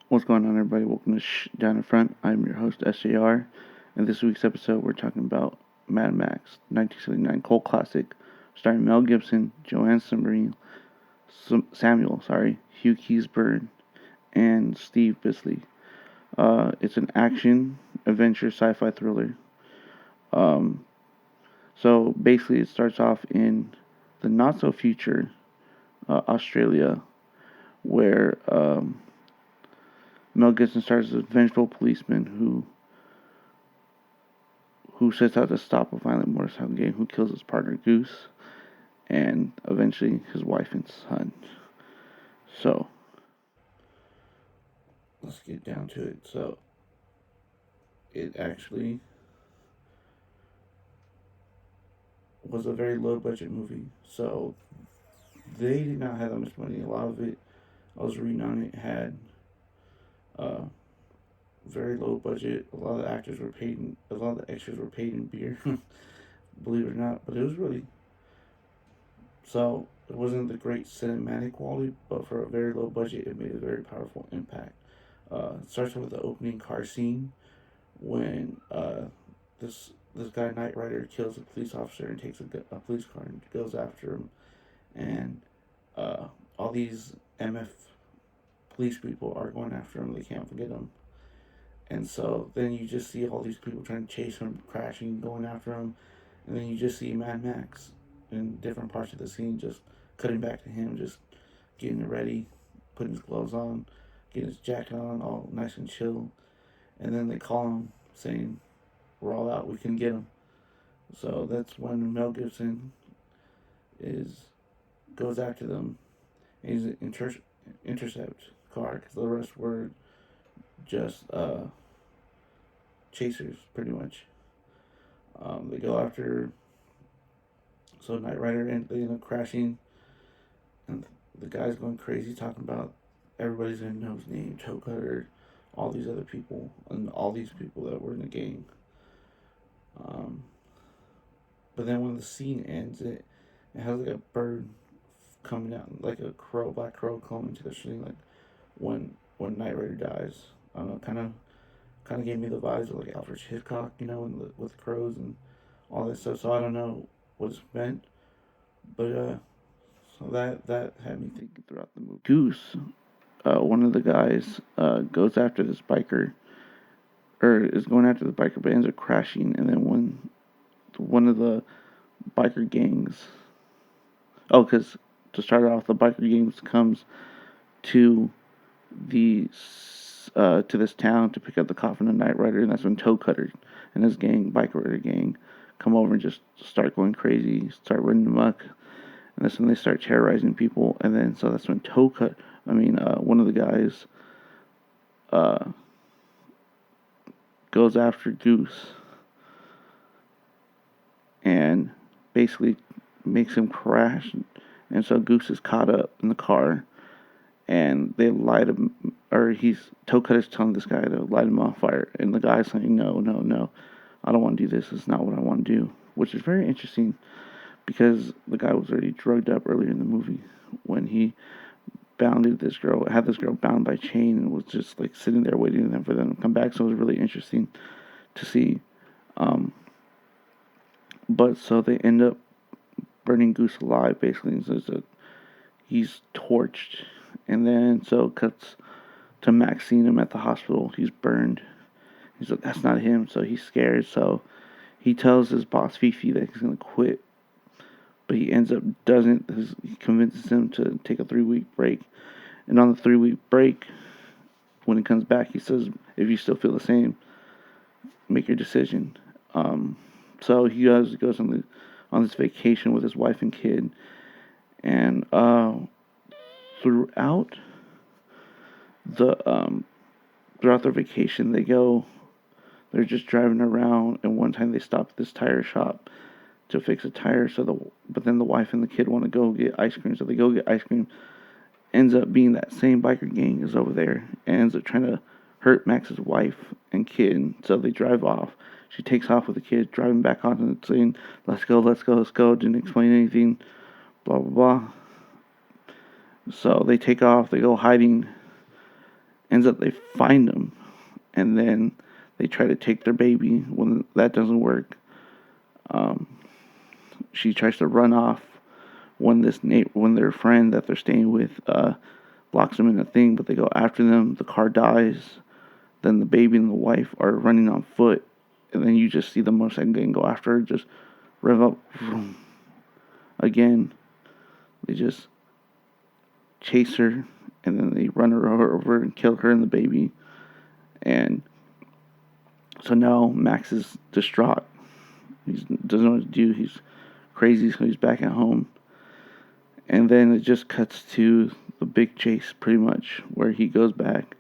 What's going on, everybody? Welcome to Shhh Down in Front. I'm your host, SJR, and this week's episode we're talking about Mad Max, 1979 cult classic, starring Mel Gibson, Joanne Samuel, Hugh Keysburn, and Steve Bisley. It's an action, adventure, sci-fi thriller. So basically, it starts off in the not-so-future Australia, where Mel Gibson stars as a vengeful policeman who sets out to stop a violent motorcycle gang who kills his partner Goose and eventually his wife and son. So let's get down to it. So it actually was a very low budget movie. So they did not have that much money. A lot of it, I was reading on it, had uh, very low budget. A lot of the extras were paid in beer, believe it or not. But it was really, so it wasn't the great cinematic quality, but for a very low budget, it made a very powerful impact. It starts with the opening car scene when this guy Knight Rider kills a police officer and takes a police car and goes after him, and uh, all these MF police people are going after him. They can't forget him, and so then you just see all these people trying to chase him, crashing, going after him, and then you just see Mad Max in different parts of the scene, just cutting back to him, just getting ready, putting his gloves on, getting his jacket on, all nice and chill. And then they call him saying, "We're all out. We can get him." So that's when Mel Gibson is goes after them. And he's intercept car because the rest were just chasers, pretty much. They go after. So Knight Rider and they end up crashing, and the guy's going crazy talking about everybody's gonna know his name, Toe Cutter, all these other people, and all these people that were in the gang. Um, but then when the scene ends, it has like a bird coming out, like a crow, black crow coming to the screen, like when Knight Rider dies. I don't know, kind of gave me the vibes of like Alfred Hitchcock, with crows and all that stuff. So I don't know what it's meant, but so that had me thinking throughout the movie. Goose, one of the guys, goes after this biker, or is going after the biker, but ends up crashing. And then when one of the biker gangs, because to start off, the biker gangs comes to to this town to pick up the coffin of Knight Rider, and that's when Toe Cutter and his gang, biker rider gang, come over and just start going crazy, start running amok, and that's when they start terrorizing people. And then so that's when one of the guys goes after Goose and basically makes him crash, and so Goose is caught up in the car, and they light him, or Toe Cutter's telling this guy to light him on fire, and the guy's saying, no, no, no, I don't want to do this, it's not what I want to do, which is very interesting, because the guy was already drugged up earlier in the movie, when he had this girl bound by chain, and was just like sitting there waiting for them to come back, so it was really interesting to see, but so they end up burning Goose alive, basically, so he's torched. And then so it cuts to Max seeing him at the hospital. He's burned. He's like, that's not him. So he's scared. So he tells his boss Fifi that he's gonna quit, but he ends up doesn't. He convinces him to take a 3-week break. And on the 3-week break, when he comes back, he says, "If you still feel the same, make your decision." So he goes on this vacation with his wife and kid, and throughout the throughout their vacation, they're just driving around, and one time they stop at this tire shop to fix a tire. But then the wife and the kid want to go get ice cream, so they go get ice cream. Ends up being that same biker gang is over there, and ends up trying to hurt Max's wife and kid. So they drive off. She takes off with the kid, driving back on and saying, "Let's go, let's go, let's go." Didn't explain anything. Blah blah blah. So they take off. They go hiding. ends up they find him, and then they try to take their baby. When that doesn't work, um, she tries to run off when when their friend that they're staying with blocks them in a thing, but they go after them. The car dies. Then the baby and the wife are running on foot, and then you just see the motorcycle gang go after her, just rev up. Vroom. Again, they just chase her, and then they run her over and kill her and the baby. And so now Max is distraught. He doesn't know what to do. He's crazy, so he's back at home. And then it just cuts to the big chase, pretty much, where he goes back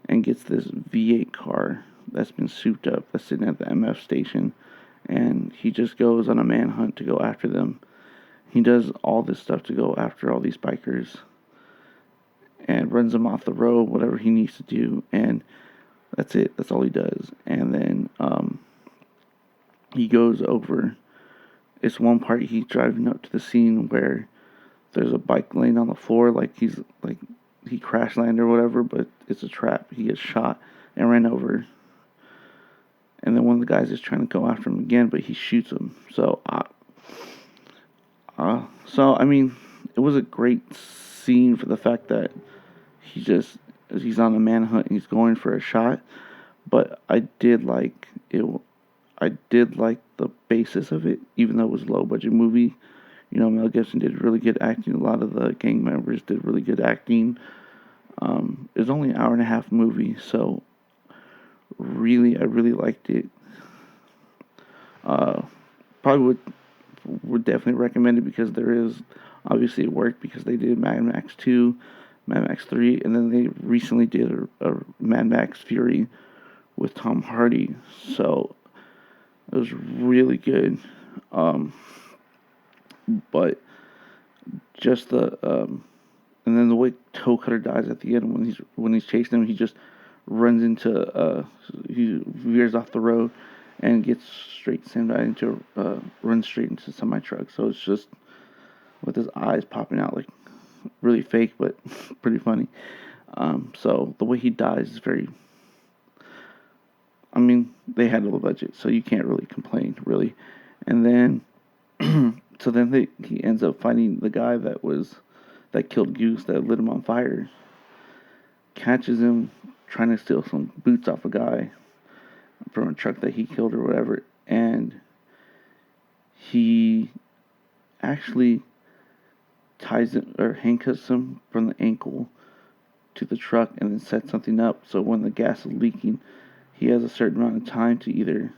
and gets this V8 car that's been souped up, that's sitting at the MF station. And he just goes on a manhunt to go after them. He does all this stuff to go after all these bikers and runs them off the road, whatever he needs to do. And that's it. That's all he does. And then he goes over. It's one part he's driving up to the scene where there's a bike laying on the floor, like he crash landed or whatever, but it's a trap. He gets shot and ran over. And then one of the guys is trying to go after him again, but he shoots him. So I mean, it was a great scene for the fact that he's on a manhunt and he's going for a shot. But I did like it. I did like the basis of it, even though it was a low budget movie. You know, Mel Gibson did really good acting. A lot of the gang members did really good acting. It was only an hour and a half movie, so I really liked it. Probably would definitely recommend it because there is, obviously it worked because they did Mad Max 2, Mad Max 3, and then they recently did a Mad Max Fury with Tom Hardy. So it was really good. But just and then the way Toe Cutter dies at the end when he's chasing him, he just runs into he veers off the road and gets runs straight into a semi truck. So it's just with his eyes popping out, like really fake, but pretty funny. So the way he dies is very. I mean, they had a little budget, so you can't really complain, really. And then, so then he ends up finding the guy that killed Goose, that lit him on fire. Catches him trying to steal some boots off a guy from a truck that he killed or whatever, and he actually ties it or handcuffs him from the ankle to the truck and then sets something up so when the gas is leaking, he has a certain amount of time to either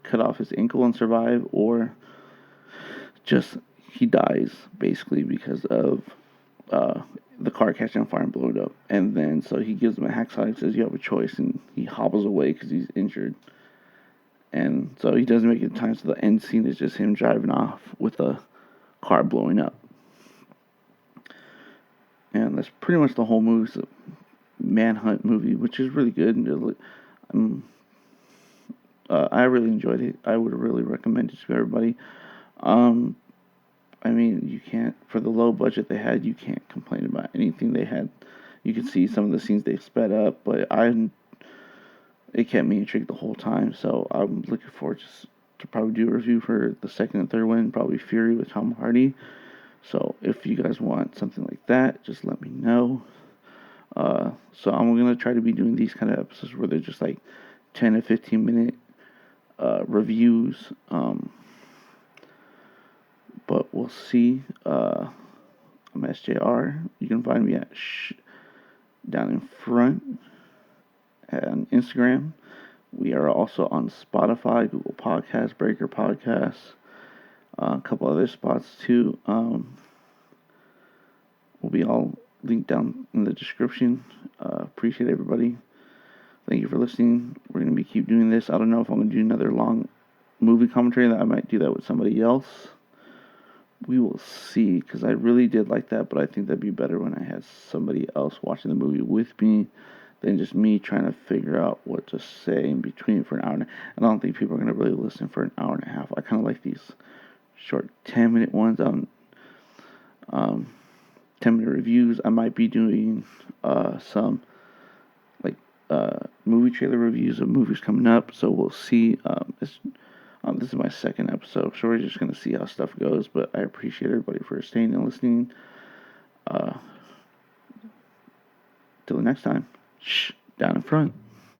cut off his ankle and survive, or just he dies basically because of the car catching on fire and blowing up. And then so he gives him a hacksaw and says, "You have a choice," and he hobbles away because he's injured. And so he doesn't make it in time. So the end scene is just him driving off with a car blowing up. And that's pretty much the whole movie. It's a manhunt movie, which is really good. I really enjoyed it. I would really recommend it to everybody. I mean, you can't, for the low budget they had, you can't complain about anything they had. You can see some of the scenes they sped up, but it kept me intrigued the whole time. So I'm looking forward to probably do a review for the second and third one, probably Fury with Tom Hardy. So if you guys want something like that, just let me know. So I'm going to try to be doing these kind of episodes where they're just like 10 to 15 minute reviews. But we'll see. I'm SJR. You can find me at Shhh down in front and Instagram. We are also on Spotify, Google Podcasts, Breaker Podcasts, a couple other spots too. Will be all linked down in the description. Appreciate everybody. Thank you for listening. We're going to keep doing this. I don't know if I'm going to do another long movie commentary. That I might do that with somebody else. We will see, because I really did like that, but I think that'd be better when I had somebody else watching the movie with me than just me trying to figure out what to say in between for an hour. And I don't think people are going to really listen for an hour and a half. I kind of like these short 10-minute ones on 10-minute reviews. I might be doing some movie trailer reviews of movies coming up. So we'll see. This is my second episode, so we're just going to see how stuff goes. But I appreciate everybody for staying and listening. Till the next time, shh, down in front.